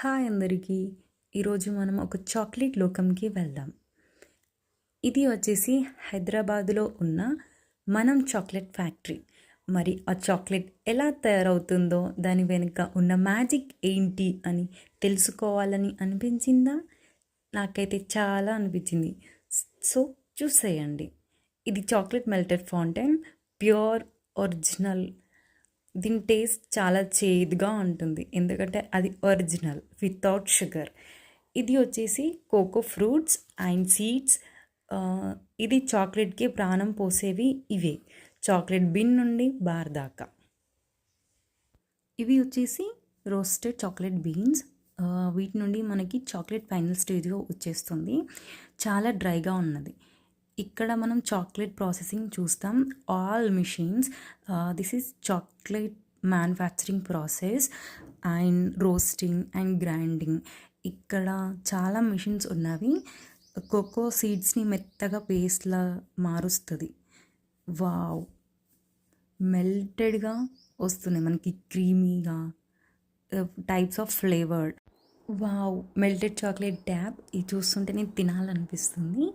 Hi అందరికీ! ఈరోజు మనం ఒక చాక్లెట్ లోకంకి వెళ్దాం. ఇది వచ్చేసి హైదరాబాదులో ఉన్న మనం చాక్లెట్ ఫ్యాక్టరీ. మరి ఆ చాక్లెట్ ఎలా తయారవుతుందో, దాని వెనుక ఉన్న మ్యాజిక్ ఏంటి అని తెలుసుకోవాలని అనిపించిందా? నాకైతే చాలా అనిపించింది. సో చూసేయండి. ఇది chocolate melted fountain, pure original. దీని టేస్ట్ చాలా చేదుగా ఉంటుంది, ఎందుకంటే అది ఒరిజినల్ వితౌట్ షుగర్. ఇది వచ్చేసి కోకో ఫ్రూట్స్ అండ్ సీడ్స్. ఇది చాక్లెట్కి ప్రాణం పోసేవి ఇవే, చాక్లెట్ బిన్ నుండి బార్ దాకా. ఇవి వచ్చేసి రోస్టెడ్ చాక్లెట్ బీన్స్. వీటి నుండి మనకి చాక్లెట్ ఫైనల్ స్టేజ్గా వచ్చేస్తుంది. చాలా డ్రైగా ఉన్నది. ఇక్కడ మనం చాక్లెట్ ప్రాసెసింగ్ చూస్తాం. All machines, this is chocolate manufacturing process and roasting and grinding. ఇక్కడ చాలా మిషన్స్ ఉన్నవి. కోకో సీడ్స్ని మెత్తగా పేస్ట్లా మారుస్తుంది. వావ్, మెల్టెడ్గా వస్తున్నాయి మనకి, క్రీమీగా, types of flavoured. Wow, melted chocolate dab. ఇది చూస్తుంటేనే తినాలనిపిస్తుంది.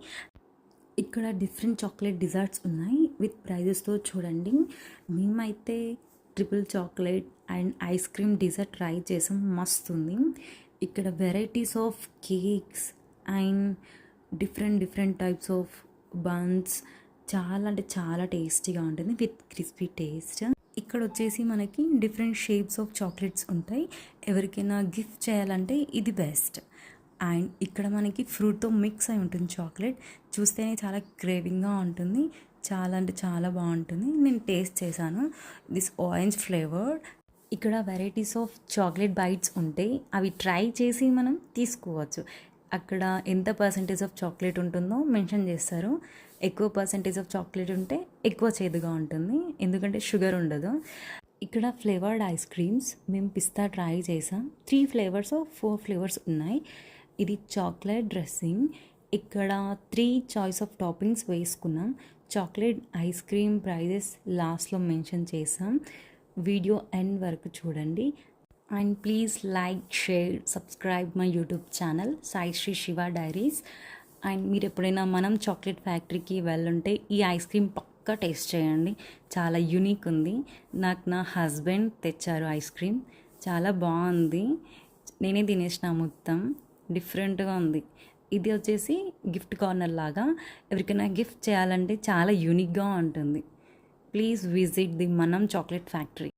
ఇక్కడ డిఫరెంట్ చాక్లెట్ డిజర్ట్స్ ఉన్నాయి విత్ ప్రైజెస్తో. చూడండి, మేమైతే triple chocolate and ice cream dessert try చేసాం, మస్తుంది. ఇక్కడ varieties of cakes and different types of buns. చాలా అంటే చాలా టేస్టీగా ఉంటుంది విత్ క్రిస్పీ టేస్ట్. ఇక్కడ వచ్చేసి మనకి డిఫరెంట్ షేప్స్ ఆఫ్ చాక్లెట్స్ ఉంటాయి. ఎవరికైనా గిఫ్ట్ చేయాలంటే ఇది బెస్ట్. అండ్ ఇక్కడ మనకి ఫ్రూట్తో మిక్స్ అయి ఉంటుంది చాక్లెట్. చూస్తేనే చాలా క్రేవింగ్గా ఉంటుంది, చాలా అంటే చాలా బాగుంటుంది. నేను టేస్ట్ చేశాను, దిస్ ఆరెంజ్ ఫ్లేవర్. ఇక్కడ వెరైటీస్ ఆఫ్ చాక్లెట్ బైట్స్ ఉంటాయి, అవి ట్రై చేసి మనం తీసుకోవచ్చు. అక్కడ ఎంత పర్సంటేజ్ ఆఫ్ చాక్లెట్ ఉంటుందో మెన్షన్ చేస్తారు. ఎక్కువ పర్సంటేజ్ ఆఫ్ చాక్లెట్ ఉంటే ఎక్కువ చేదుగా ఉంటుంది, ఎందుకంటే షుగర్ ఉండదు. ఇక్కడ ఫ్లేవర్డ్ ఐస్ క్రీమ్స్, మేము పిస్తా ట్రై చేసాం. 3 ఫ్లేవర్స్ 4 ఫ్లేవర్స్ ఉన్నాయి. ఇది చాక్లెట్ డ్రెస్సింగ్. ఇక్కడ 3 చాయిస్ ఆఫ్ టాపింగ్స్ వేసుకున్నాం. చాక్లెట్ ఐస్ క్రీమ్ ప్రైజెస్ లాస్ట్లో మెన్షన్ చేసాం. వీడియో ఎండ్ వరకు చూడండి. And please like, share, subscribe my YouTube channel Sai Shri Shiva diaries. And మీరు ఎప్పుడైనా మనం చాక్లెట్ ఫ్యాక్టరీకి వెళ్ళుంటే ఈ ఐస్ క్రీమ్ పక్కా టేస్ట్ చేయండి, చాలా యూనిక్ ఉంది. నాకు నా హస్బెండ్ తెచ్చారు ఐస్ క్రీమ్, చాలా బాగుంది. నేనే తినేసిన మొత్తం, డిఫరెంట్గా ఉంది. ఇది వచ్చేసి గిఫ్ట్ కార్నర్ లాగా, ఎవరికైనా గిఫ్ట్ చేయాలంటే చాలా యూనిక్గా ఉంటుంది. ప్లీజ్ విజిట్ ది మనం చాక్లెట్ ఫ్యాక్టరీ.